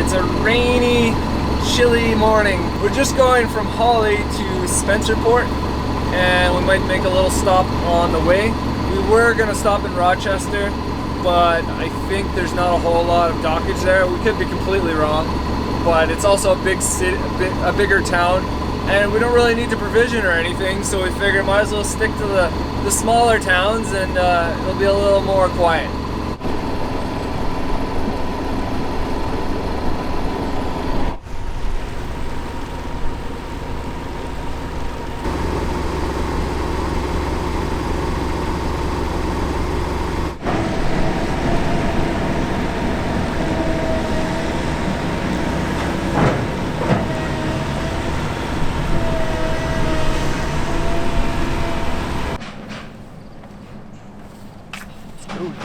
It's a rainy, chilly morning. We're just going from Holly to Spencerport, and we might make a little stop on the way. We were gonna stop in Rochester, but I think there's not a whole lot of dockage there. We could be completely wrong, but it's also a big city, a bigger town, and we don't really need to provision or anything, so we figured might as well stick to the smaller towns, and it'll be a little more quiet.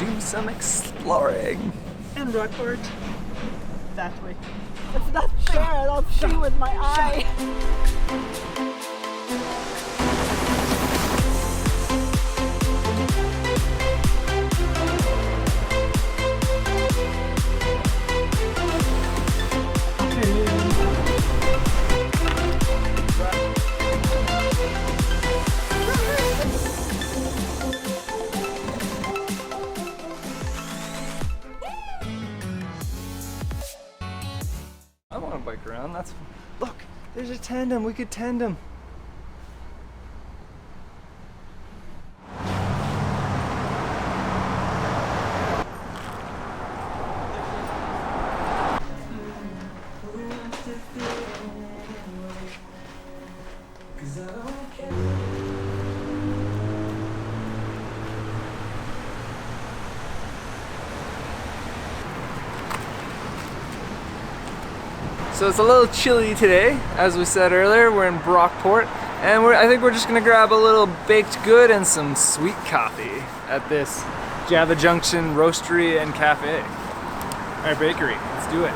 Do some exploring. And Brockport. That way. It's not fair, I don't see with my eye. I want to bike around. That's look. There's a tandem. We could tandem. So it's a little chilly today, as we said earlier. We're in Brockport, and I think we're just gonna grab a little baked good and some sweet coffee at this Java Junction Roastery and Cafe, our bakery. Let's do it.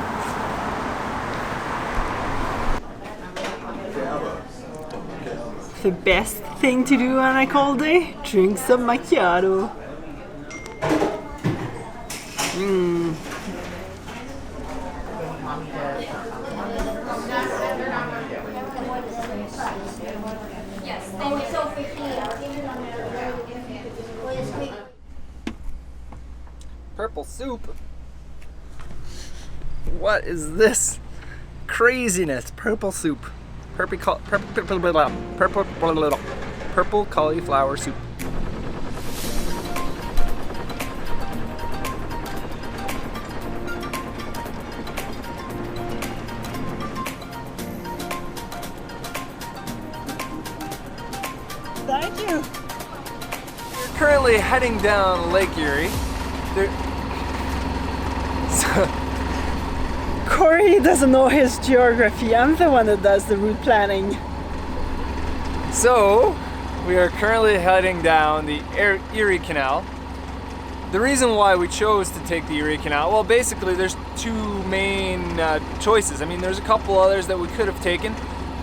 The best thing to do on a cold day? Drink some macchiato. Purple soup? What is this craziness? Purple soup. Purple cauliflower soup. Thank you. We're currently heading down Lake Erie. Corey doesn't know his geography. I'm the one that does the route planning. So, we are currently heading down the Erie Canal. The reason why we chose to take the Erie Canal, well, basically there's two main choices. I mean, there's a couple others that we could have taken,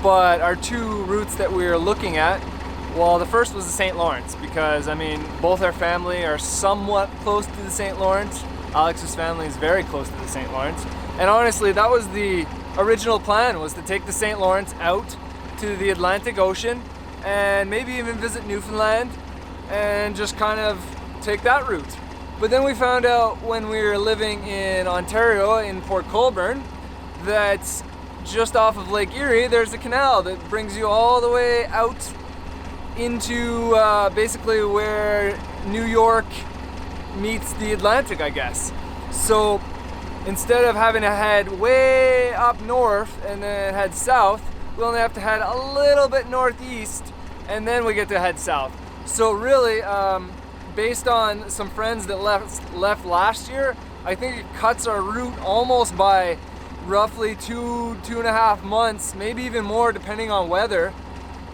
but our two routes that we are looking at, well, the first was the St. Lawrence, because, I mean, both our family are somewhat close to the St. Lawrence. Alex's family is very close to the St. Lawrence. And honestly, that was the original plan, was to take the St. Lawrence out to the Atlantic Ocean and maybe even visit Newfoundland and just kind of take that route. But then we found out when we were living in Ontario, in Port Colborne, that just off of Lake Erie, there's a canal that brings you all the way out into basically where New York meets the Atlantic, I guess. So instead of having to head way up north and then head south, we only have to head a little bit northeast and then we get to head south. So really, based on some friends that left last year, I think it cuts our route almost by roughly two and a half months, maybe even more depending on weather.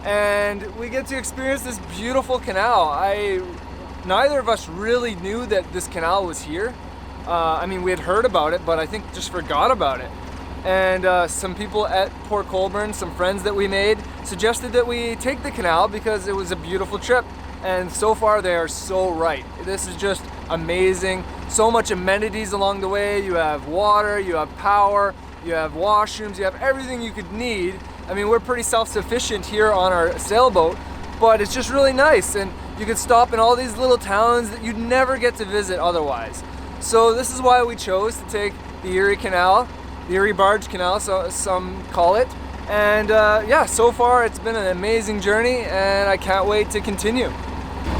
And we get to experience this beautiful canal. Neither of us really knew that this canal was here. I mean, we had heard about it, but I think just forgot about it. And some people at Port Colborne, some friends that we made, suggested that we take the canal because it was a beautiful trip. And so far they are so right. This is just amazing. So much amenities along the way. You have water, you have power, you have washrooms, you have everything you could need. I mean, we're pretty self-sufficient here on our sailboat, but it's just really nice, and you can stop in all these little towns that you'd never get to visit otherwise. So this is why we chose to take the Erie Canal, the Erie Barge Canal, so some call it. And yeah, so far it's been an amazing journey, and I can't wait to continue.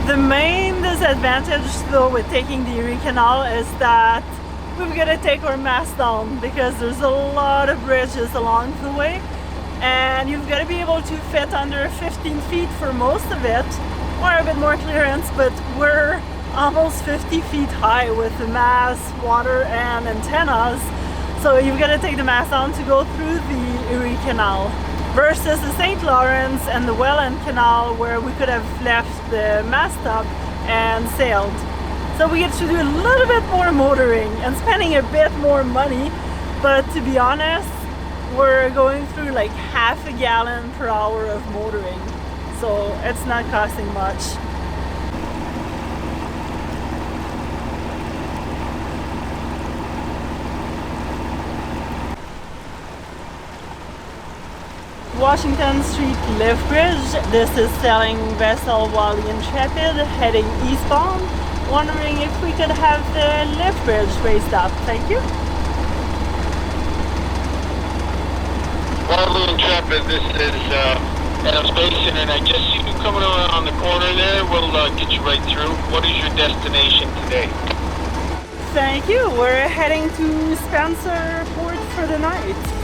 The main disadvantage though with taking the Erie Canal is that we've got to take our mast down because there's a lot of bridges along the way, and you've got to be able to fit under 15 feet for most of it, or a bit more clearance, but we're almost 50 feet high with the mast, water and antennas, so you've got to take the mast down to go through the Erie Canal versus the St. Lawrence and the Welland Canal, where we could have left the mast up and sailed. So we get to do a little bit more motoring and spending a bit more money, but to be honest, we're going through like half a gallon per hour of motoring, so it's not costing much. Washington Street Lift Bridge. This is sailing vessel Wildly Intrepid heading eastbound. Wondering if we could have the lift bridge raised up. Thank you. Wildly Intrepid, this is Adams Basin, and I just see you coming around the corner there. We'll get you right through. What is your destination today? Thank you. We're heading to Spencer Port for the night.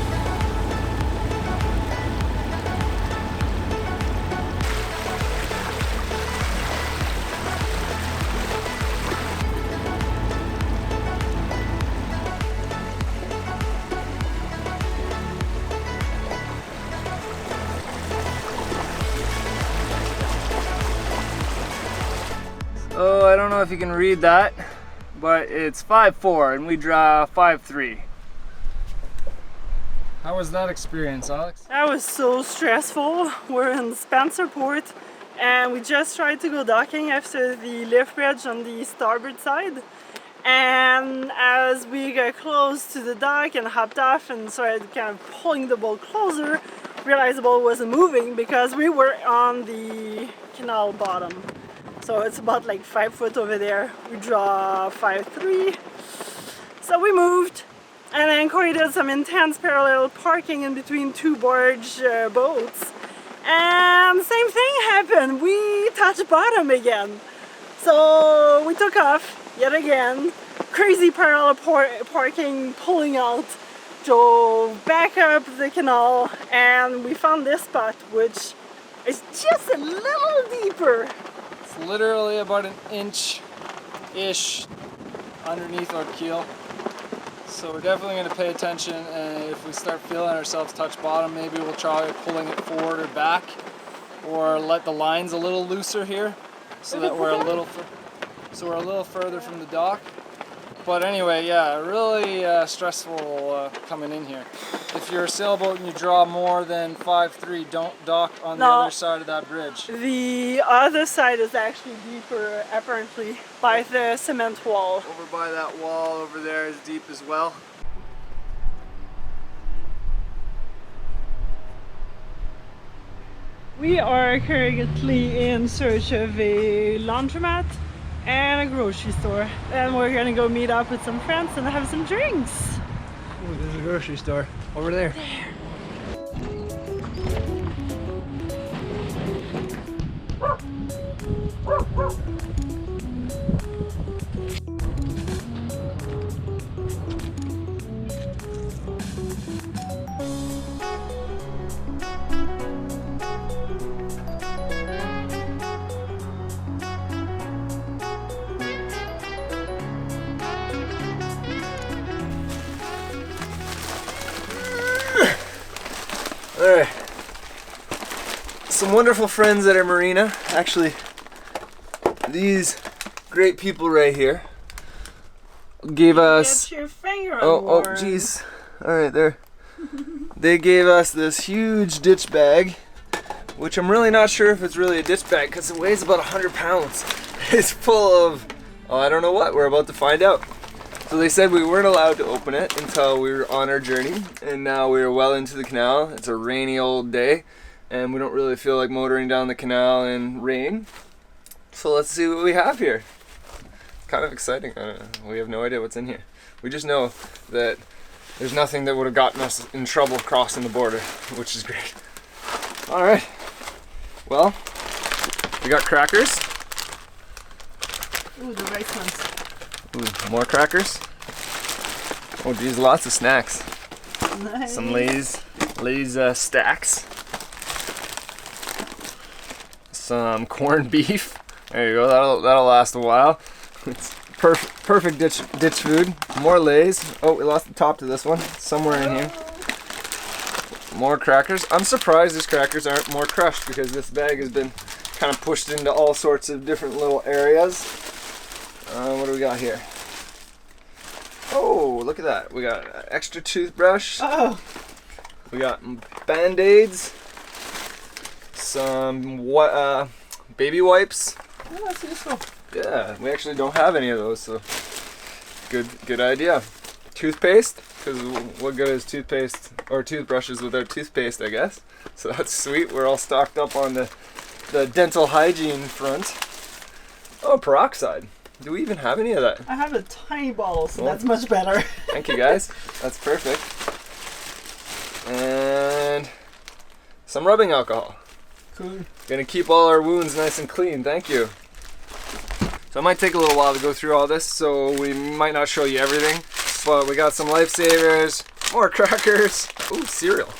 Oh, I don't know if you can read that, but it's 5-4 and we draw 5-3. How was that experience, Alex? That was so stressful. We're in Spencer Port and we just tried to go docking after the lift bridge on the starboard side. And as we got close to the dock and hopped off and started kind of pulling the boat closer, realized the boat wasn't moving because we were on the canal bottom. So it's about like 5 foot over there. We draw 5-3. So we moved, and then Corey did some intense parallel parking in between two barge boats. And same thing happened. We touched bottom again. So we took off yet again. Crazy parallel parking, pulling out, drove back up the canal, and we found this spot, which is just a little deeper. It's literally about an inch-ish underneath our keel. So we're definitely going to pay attention, and if we start feeling ourselves touch bottom, maybe we'll try pulling it forward or back, or let the lines a little looser here, so that we're a little further from the dock. But anyway, yeah, really stressful coming in here. If you're a sailboat and you draw more than 5-3, don't dock on the other side of that bridge. The other side is actually deeper, apparently, by the cement wall. Over by that wall over there is deep as well. We are currently in search of a laundromat and a grocery store, and we're gonna go meet up with some friends and have some drinks. Ooh, there's a grocery store over there. Alright, some wonderful friends at our marina. Actually, these great people right here gave us... Get your finger on Oh, jeez. Alright, there. They gave us this huge ditch bag, which I'm really not sure if it's really a ditch bag because it weighs about 100 pounds. It's full of, oh, I don't know what. We're about to find out. So they said we weren't allowed to open it until we were on our journey, and now we're well into the canal. It's a rainy old day, and we don't really feel like motoring down the canal in rain. So let's see what we have here. Kind of exciting. I don't know. We have no idea what's in here. We just know that there's nothing that would have gotten us in trouble crossing the border, which is great. All right. Well, we got crackers. Ooh, the rice ones. Ooh, more crackers. Oh geez, lots of snacks. Nice. Some Lay's stacks. Some corned beef. There you go. That'll last a while. It's perfect ditch food. More Lay's. Oh, we lost the top to this one. Somewhere in here. More crackers. I'm surprised these crackers aren't more crushed because this bag has been kind of pushed into all sorts of different little areas. What do we got here? Oh, look at that. We got an extra toothbrush. Oh. We got Band-Aids. Some baby wipes. Oh, that's useful. Yeah, we actually don't have any of those, so good idea. Toothpaste, because what good is toothpaste or toothbrushes without toothpaste, I guess. So that's sweet. We're all stocked up on the dental hygiene front. Oh, peroxide. Do we even have any of that? I have a tiny bottle, so that's much better. Thank you, guys. That's perfect. And some rubbing alcohol. Cool. Gonna keep all our wounds nice and clean. Thank you. So it might take a little while to go through all this, so we might not show you everything. But we got some lifesavers, more crackers. Ooh, cereal.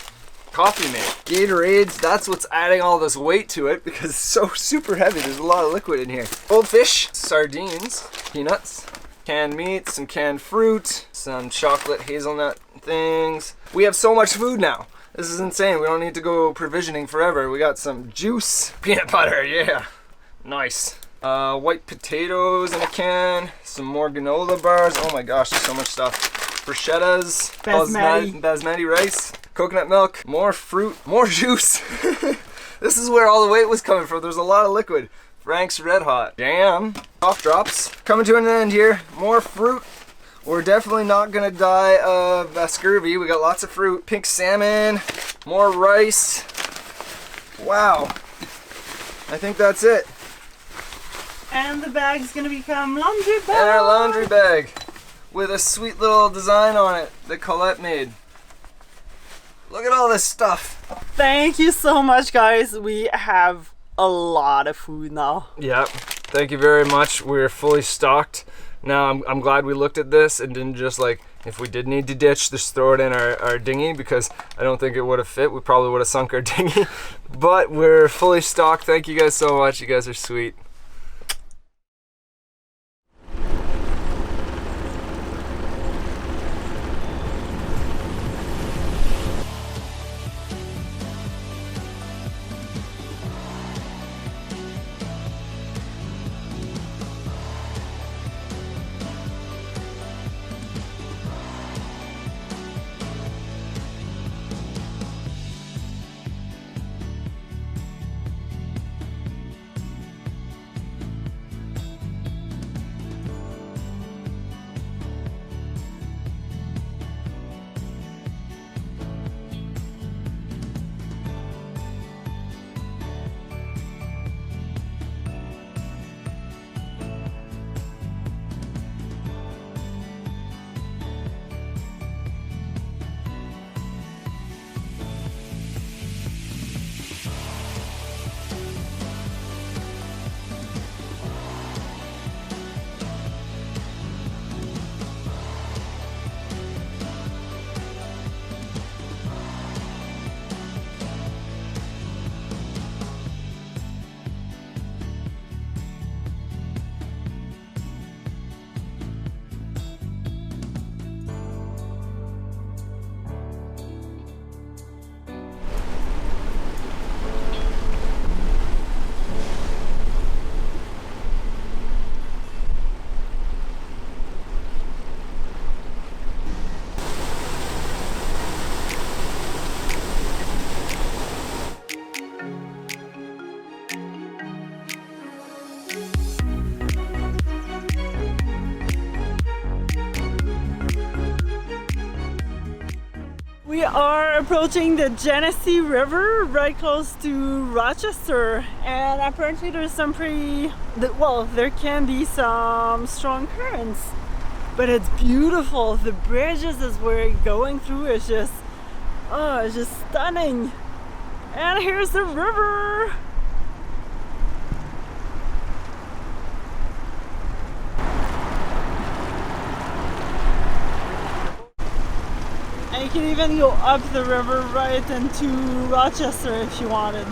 Coffee mate. Gatorades, that's what's adding all this weight to it because it's so super heavy. There's a lot of liquid in here. Goldfish, sardines, peanuts, canned meat, some canned fruit, some chocolate hazelnut things. We have so much food now. This is insane. We don't need to go provisioning forever. We got some juice, peanut butter, yeah. Nice. White potatoes in a can, some more granola bars. Oh my gosh, there's so much stuff. Bruschettas, basmati rice, coconut milk, more fruit, more juice. This is where all the weight was coming from. There's a lot of liquid. Frank's Red Hot, jam, cough drops. Coming to an end here. More fruit. We're definitely not gonna die of scurvy. We got lots of fruit. Pink salmon, more rice. Wow. I think that's it. And the bag's gonna become laundry bag. And our laundry bag with a sweet little design on it that Colette made. Look at all this stuff. Thank you so much, guys. We have a lot of food now. Yep. Thank you very much. We're fully stocked. Now I'm glad we looked at this and didn't just like, if we did need to ditch, just throw it in our dinghy because I don't think it would have fit. We probably would have sunk our dinghy. But we're fully stocked. Thank you guys so much. You guys are sweet. We are approaching the Genesee River right close to Rochester, and apparently there's some there can be some strong currents, but it's beautiful. The bridges as we're going through is just, oh, it's just stunning. And here's the river. And you can even go up the river right into Rochester if you wanted.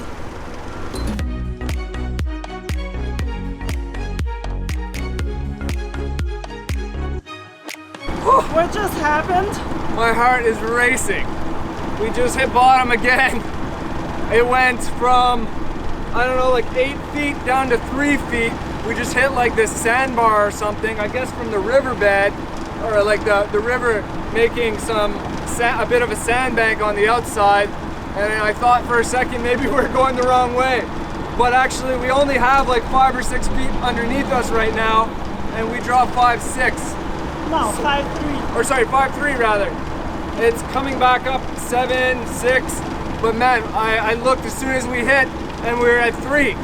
What just happened? My heart is racing. We just hit bottom again. It went from, I don't know, like 8 feet down to 3 feet. We just hit like this sandbar or something, I guess from the riverbed, or like the river making a bit of a sandbank on the outside. And I thought for a second maybe we're going the wrong way. But actually we only have like 5 or 6 feet underneath us right now, and we draw 5'6". No, 5'3". Or sorry, 5'3" rather. It's coming back up 7, 6. But man, I looked as soon as we hit and we were at 3.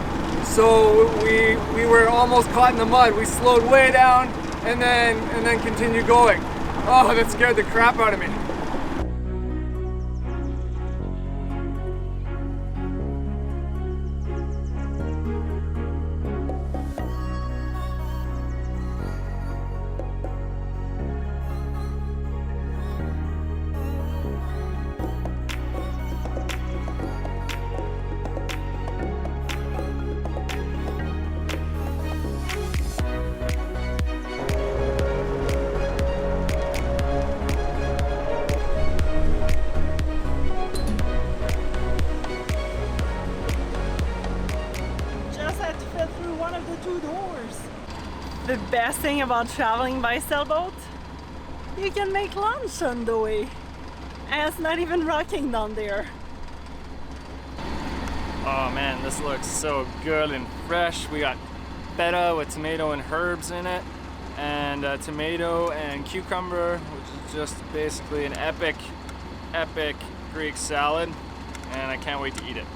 So we were almost caught in the mud. We slowed way down and then continued going. Oh, that scared the crap out of me. The best thing about traveling by sailboat, you can make lunch on the way, and it's not even rocking down there. Oh man, this looks so good and fresh. We got feta with tomato and herbs in it, and tomato and cucumber, which is just basically an epic Greek salad, and I can't wait to eat it.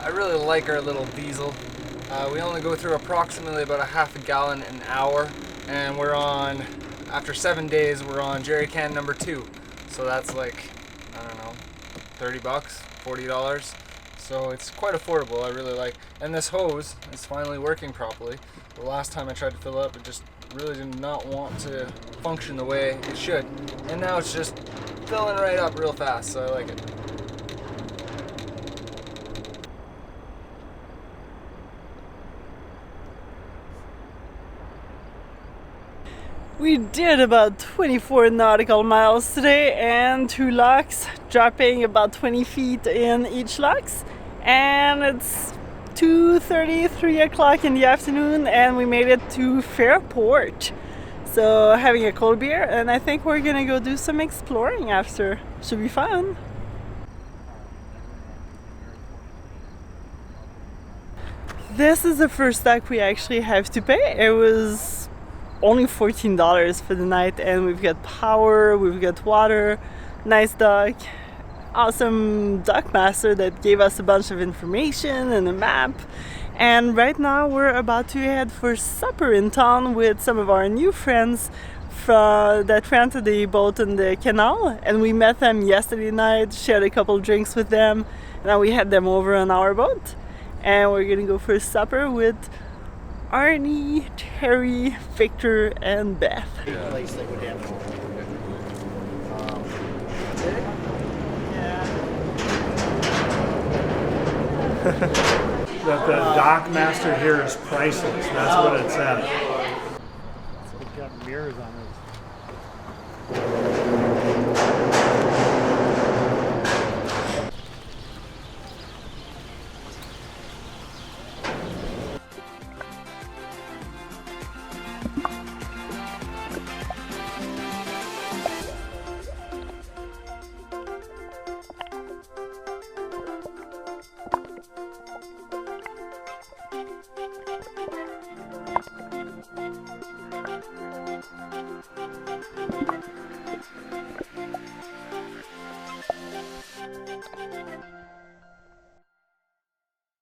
I really like our little diesel. We only go through approximately about a half a gallon an hour, and we're on, after 7 days, we're on jerry can number 2. So that's like, I don't know, 30 bucks, $40. So it's quite affordable, I really like. And this hose is finally working properly. The last time I tried to fill it up, it just really did not want to function the way it should. And now it's just filling right up real fast, so I like it. We did about 24 nautical miles today and 2 locks, dropping about 20 feet in each locks. And it's 2:30, 3 o'clock in the afternoon, and we made it to Fairport. So having a cold beer, and I think we're gonna go do some exploring after. Should be fun. This is the first dock we actually have to pay. It was only $14 for the night, and we've got power, we've got water, nice dock, awesome dock master that gave us a bunch of information and a map. And right now we're about to head for supper in town with some of our new friends that rented the boat in the canal, and we met them yesterday night, shared a couple drinks with them, and now we had them over on our boat, and we're gonna go for supper with Arnie, Terry, Victor, and Beth. That the dock master here is priceless. That's what it said. It's got mirrors on